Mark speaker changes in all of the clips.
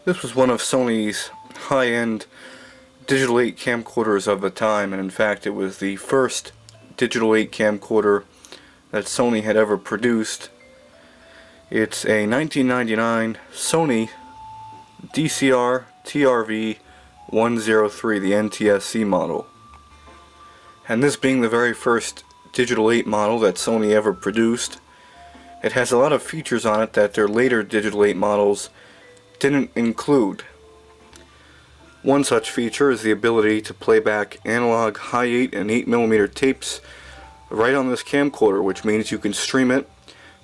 Speaker 1: This was one of Sony's high-end digital 8 camcorders of the time, and in fact it was the first digital 8 camcorder that Sony had ever produced. It's a 1999 Sony DCR-TRV103, the NTSC model. And this being the very first digital 8 model that Sony ever produced, it has a lot of features on it that their later digital 8 models didn't include. One such feature is the ability to play back analog high 8 and 8mm tapes right on this camcorder, which means you can stream it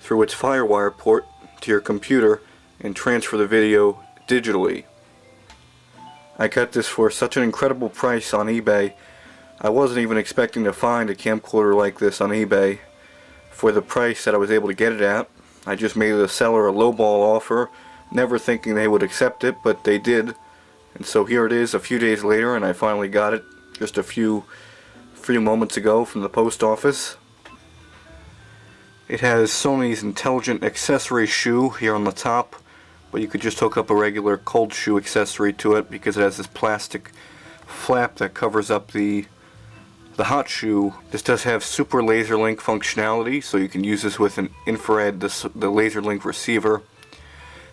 Speaker 1: through its FireWire port to your computer and transfer the video digitally. I got this for such an incredible price on eBay. I wasn't even expecting to find a camcorder like this on eBay for the price that I was able to get it at. I just made the seller a lowball offer, never thinking they would accept it, but they did. And so here it is a few days later, and I finally got it just a few moments ago from the post office. It has Sony's intelligent accessory shoe here on the top, but you could just hook up a regular cold shoe accessory to it because it has this plastic flap that covers up the hot shoe. This does have super Laserlink functionality, so you can use this with an infrared, the Laserlink receiver,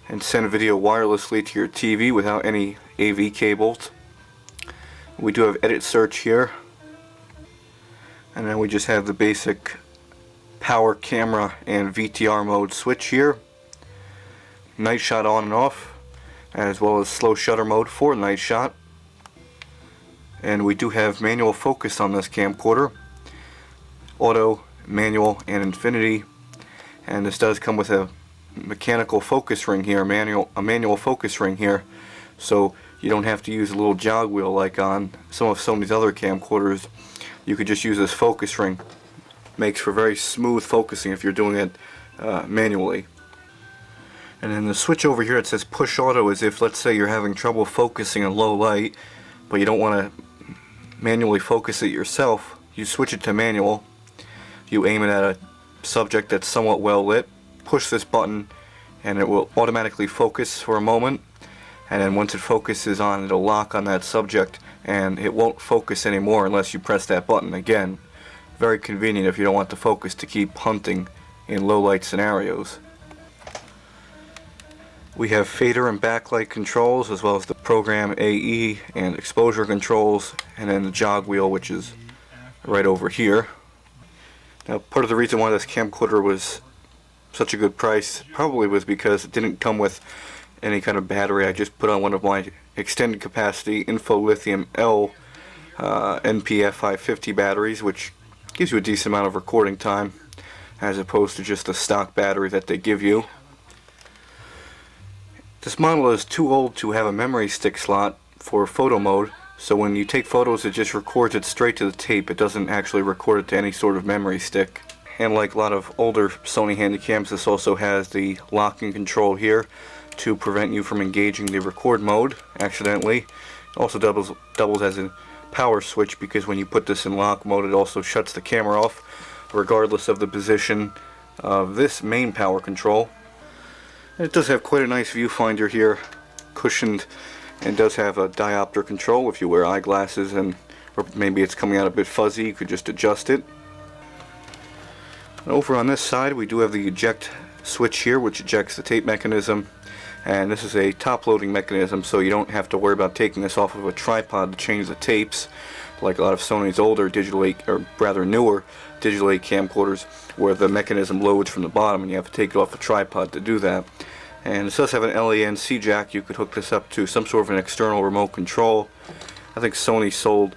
Speaker 1: and send video wirelessly to your TV without any AV cables. We do have edit search here, and then we just have the basic power, camera, and VTR mode switch here. Night shot on and off, as well as slow shutter mode for night shot. And we do have manual focus on this camcorder, auto, manual, and infinity. And this does come with a mechanical focus ring here, a manual focus ring here, so you don't have to use a little jog wheel like on some of Sony's other camcorders. You could just use this focus ring. Makes for very smooth focusing if you're doing it manually. And then the switch over here, it says push auto, as if, let's say, you're having trouble focusing in low light, but you don't want to manually focus it yourself. You switch it to manual. You aim it at a subject that's somewhat well lit, push this button, and it will automatically focus for a moment. And then once it focuses on, it'll lock on that subject, and it won't focus anymore unless you press that button again. Very convenient if you don't want the focus to keep hunting in low light scenarios. We have fader and backlight controls, as well as the program AE and exposure controls, and then the jog wheel, which is right over here. Now, part of the reason why this camcorder was such a good price probably was because it didn't come with any kind of battery. I just put on one of my extended capacity Info Lithium L NPF 550 batteries, which gives you a decent amount of recording time, as opposed to just the stock battery that they give you. This model is too old to have a memory stick slot for photo mode, so when you take photos it just records it straight to the tape. It doesn't actually record it to any sort of memory stick. And like a lot of older Sony Handycams, this also has the locking control here to prevent you from engaging the record mode accidentally. It also doubles as a power switch, because when you put this in lock mode it also shuts the camera off regardless of the position of this main power control. And it does have quite a nice viewfinder here, cushioned, and does have a diopter control. If you wear eyeglasses and or maybe it's coming out a bit fuzzy, you could just adjust it. And over on this side we do have the eject switch here, which ejects the tape mechanism, and this is a top loading mechanism, so you don't have to worry about taking this off of a tripod to change the tapes like a lot of Sony's older digital 8, or rather newer digital 8 camcorders, where the mechanism loads from the bottom and you have to take it off a tripod to do that. And it does have an LANC jack. You could hook this up to some sort of an external remote control. I think Sony sold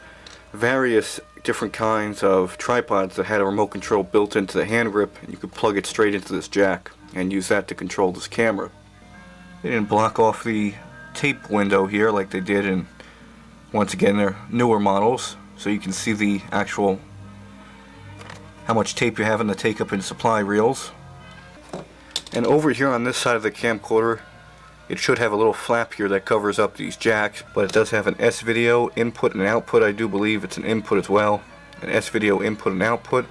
Speaker 1: various different kinds of tripods that had a remote control built into the hand grip, and you could plug it straight into this jack and use that to control this camera. They didn't block off the tape window here like they did in, once again, their newer models, so you can see the actual how much tape you have in the take up and supply reels. And over here on this side of the camcorder, it should have a little flap here that covers up these jacks, but it does have an S-video input and output. I do believe it's an input as well, an S-video input and output,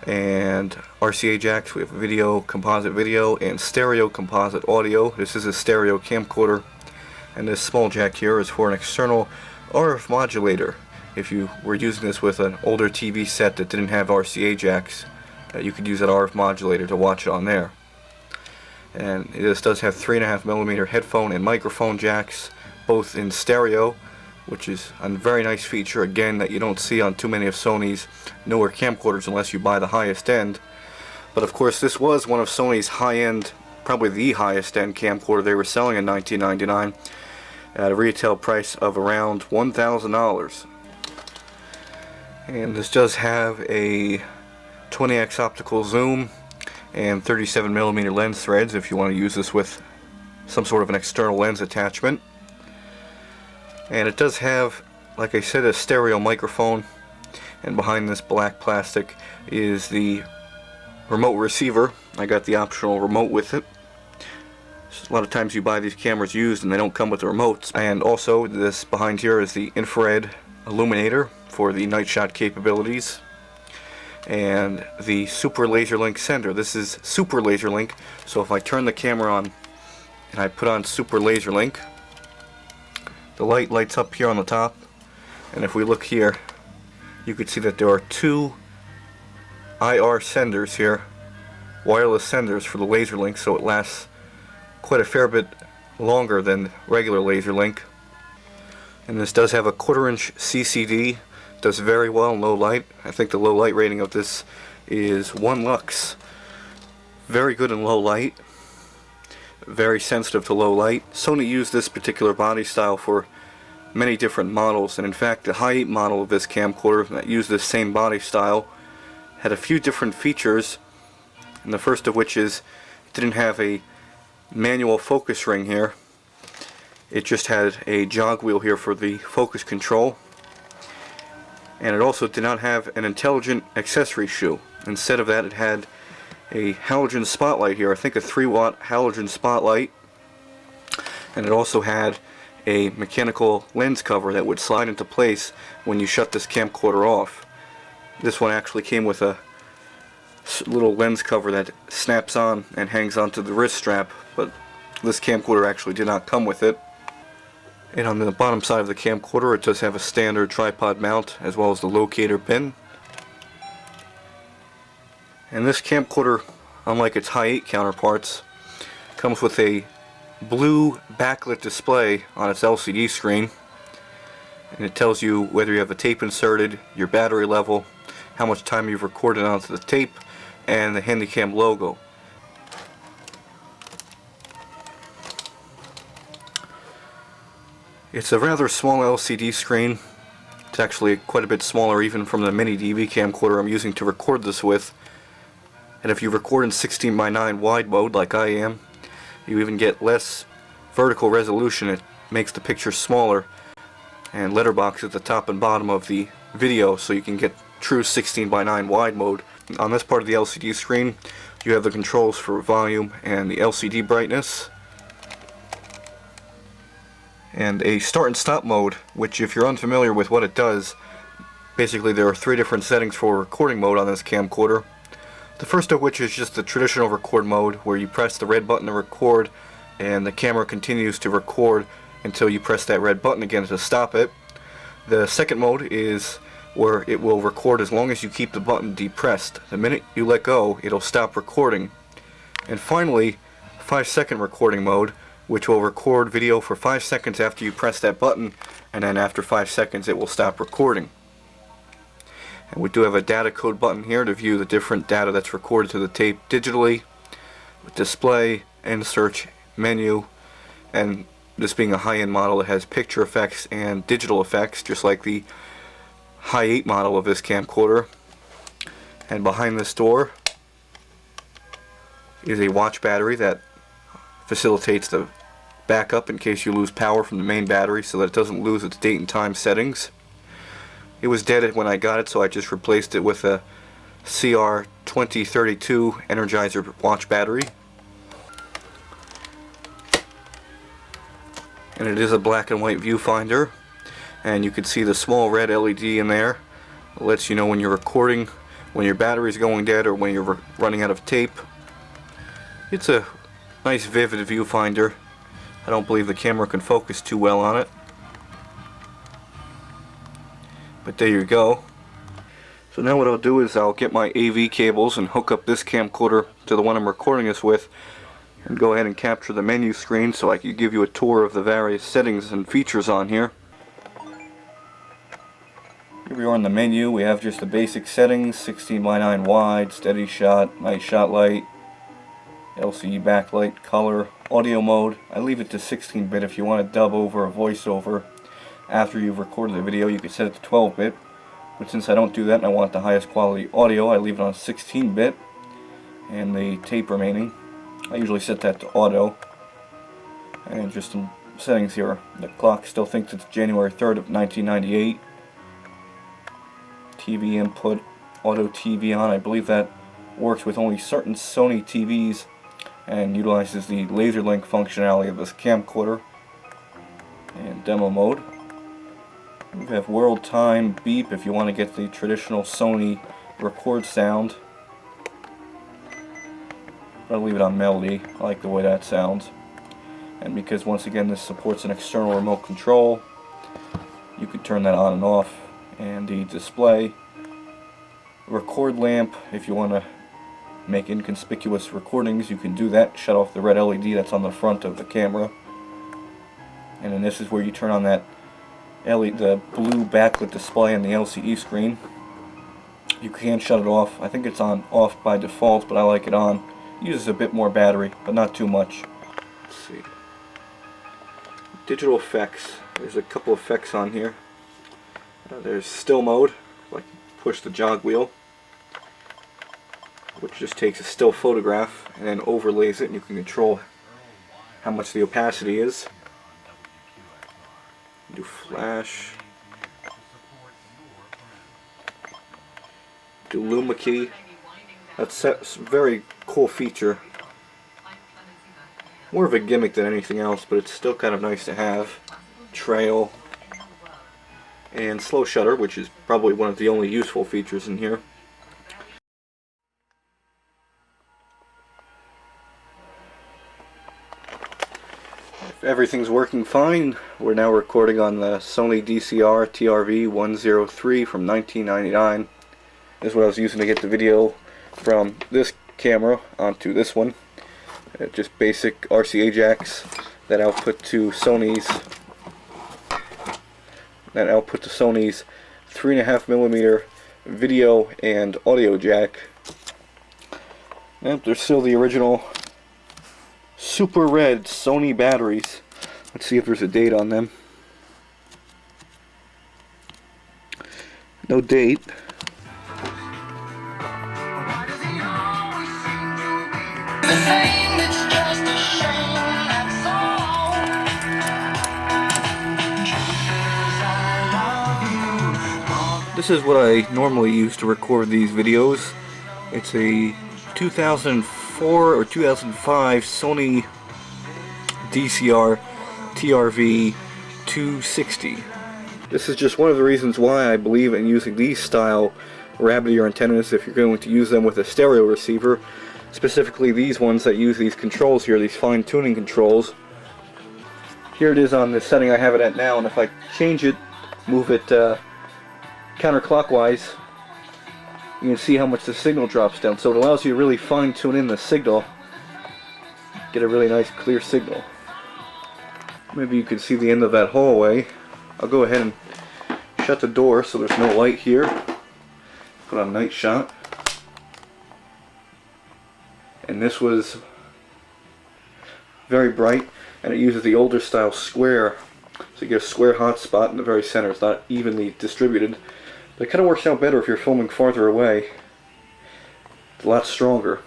Speaker 1: and RCA jacks. We have video, composite video, and stereo composite audio. This is a stereo camcorder, and this small jack here is for an external RF modulator. If you were using this with an older TV set that didn't have RCA jacks, you could use that RF modulator to watch it on there. And this does have 3.5mm headphone and microphone jacks, both in stereo, which is a very nice feature, again, that you don't see on too many of Sony's newer camcorders unless you buy the highest end. But of course, this was one of Sony's high-end, probably the highest end camcorder they were selling in 1999 at a retail price of around $1,000. And this does have a 20x optical zoom and 37mm lens threads if you want to use this with some sort of an external lens attachment. And it does have, like I said, a stereo microphone, and behind this black plastic is the remote receiver. I got the optional remote with it. A lot of times you buy these cameras used and they don't come with the remotes. And also, this behind here is the infrared illuminator for the night shot capabilities, and the super Laserlink sender. This is super Laserlink, so if I turn the camera on and I put on super Laserlink, the light lights up here on the top, and if we look here, you can see that there are two IR senders here, wireless senders for the Laserlink, so it lasts quite a fair bit longer than regular Laserlink. And this does have a 1/4" CCD. Does very well in low light. I think the low light rating of this is 1 lux. Very good in low light. Very sensitive to low light. Sony used this particular body style for many different models, and in fact the high 8 model of this camcorder that used this same body style had a few different features, and the first of which is it didn't have a manual focus ring here. It just had a jog wheel here for the focus control. And it also did not have an intelligent accessory shoe. Instead of that, it had a halogen spotlight here, I think a 3-watt halogen spotlight, and it also had a mechanical lens cover that would slide into place when you shut this camcorder off. This one actually came with a little lens cover that snaps on and hangs onto the wrist strap, but this camcorder actually did not come with it. And on the bottom side of the camcorder, it does have a standard tripod mount as well as the locator pin. And this camcorder, unlike its high 8 counterparts, comes with a blue backlit display on its LCD screen, and it tells you whether you have a tape inserted, your battery level, how much time you've recorded onto the tape, and the Handycam logo. It's a rather small LCD screen. It's actually quite a bit smaller even from the mini DV camcorder I'm using to record this with. And if you record in 16:9 wide mode like I am, you even get less vertical resolution. It makes the picture smaller and letterbox at the top and bottom of the video, so you can get true 16:9 wide mode. On this part of the LCD screen, you have the controls for volume and the LCD brightness, and a start and stop mode, which, if you're unfamiliar with what it does, basically there are 3 different settings for recording mode on this camcorder. The first of which is just the traditional record mode, where you press the red button to record and the camera continues to record until you press that red button again to stop it. The second mode is where it will record as long as you keep the button depressed. The minute you let go, it'll stop recording. And finally, 5-second recording mode, which will record video for 5 seconds after you press that button, and then after 5 seconds it will stop recording. And we do have a data code button here to view the different data that's recorded to the tape digitally, with display, and search menu, and this being a high-end model, it has picture effects and digital effects, just like the high 8 model of this camcorder. And behind this door is a watch battery that facilitates the backup in case you lose power from the main battery, so that it doesn't lose its date and time settings. It was dead when I got it, so I just replaced it with a CR-2032 Energizer watch battery. And it is a black and white viewfinder, and you can see the small red LED in there. It lets you know when you're recording when your battery's going dead or when you're running out of tape. It's a nice vivid viewfinder. I don't believe the camera can focus too well on it, but there you go. So now what I'll do is I'll get my AV cables and hook up this camcorder to the one I'm recording this with, and go ahead and capture the menu screen so I can give you a tour of the various settings and features on here. Here we are in the menu. We have just the basic settings: 16:9 wide, steady shot, night shot light, LCD backlight, color, audio mode. I leave it to 16-bit. If you want to dub over a voiceover after you've recorded the video, you can set it to 12-bit. But since I don't do that and I want the highest quality audio, I leave it on 16-bit. And the tape remaining, I usually set that to auto. And just some settings here. The clock still thinks it's January 3rd of 1998. TV input, auto TV on. I believe that works with only certain Sony TVs and utilizes the Laserlink functionality of this camcorder. And demo mode. We have world time, beep if you want to get the traditional Sony record sound. I'll leave it on melody. I like the way that sounds. And because once again this supports an external remote control, you can turn that on and off. And the display, record lamp, if you want to make inconspicuous recordings, you can do that. Shut off the red LED that's on the front of the camera. And then this is where you turn on that LED, the blue backlit display on the LCD screen. You can shut it off. I think it's on off by default, but I like it on. It uses a bit more battery, but not too much. Let's see. Digital effects. There's a couple of effects on here. There's still mode, like push the jog wheel, which just takes a still photograph and then overlays it, and you can control how much the opacity is. Do flash, do luma key. That's a very cool feature. More of a gimmick than anything else, but it's still kind of nice to have. Trail and slow shutter, which is probably one of the only useful features in here. If everything's working fine, we're now recording on the Sony DCR-TRV103 from 1999. This is what I was using to get the video from this camera onto this one. Just basic RCA jacks that output to Sony's 3.5mm video and audio jack. Yep, they're still the original super red Sony batteries. Let's see if there's a date on them. No date. This is what I normally use to record these videos. It's a 2004 or 2005 Sony DCR-TRV103. This is just one of the reasons why I believe in using these style rabbit ear antennas if you're going to use them with a stereo receiver. Specifically these ones that use these controls here, these fine tuning controls. Here it is on the setting I have it at now, and if I change it, move it counterclockwise, you can see how much the signal drops down. So it allows you to really fine tune in the signal, get a really nice clear signal. Maybe you can see the end of that hallway. I'll go ahead and shut the door so there's no light here. Put on night shot. And this was very bright, and it uses the older style square. So you get a square hotspot in the very center. It's not evenly distributed. But it kind of works out better if you're filming farther away. It's a lot stronger.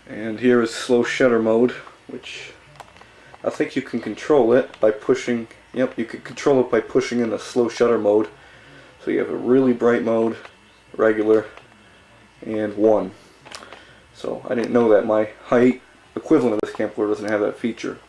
Speaker 1: And here is slow shutter mode, which I think you can control it by pushing. Yep, you can control it by pushing in the slow shutter mode. So you have a really bright mode, regular, and 1. So I didn't know that my height equivalent of this camcorder doesn't have that feature.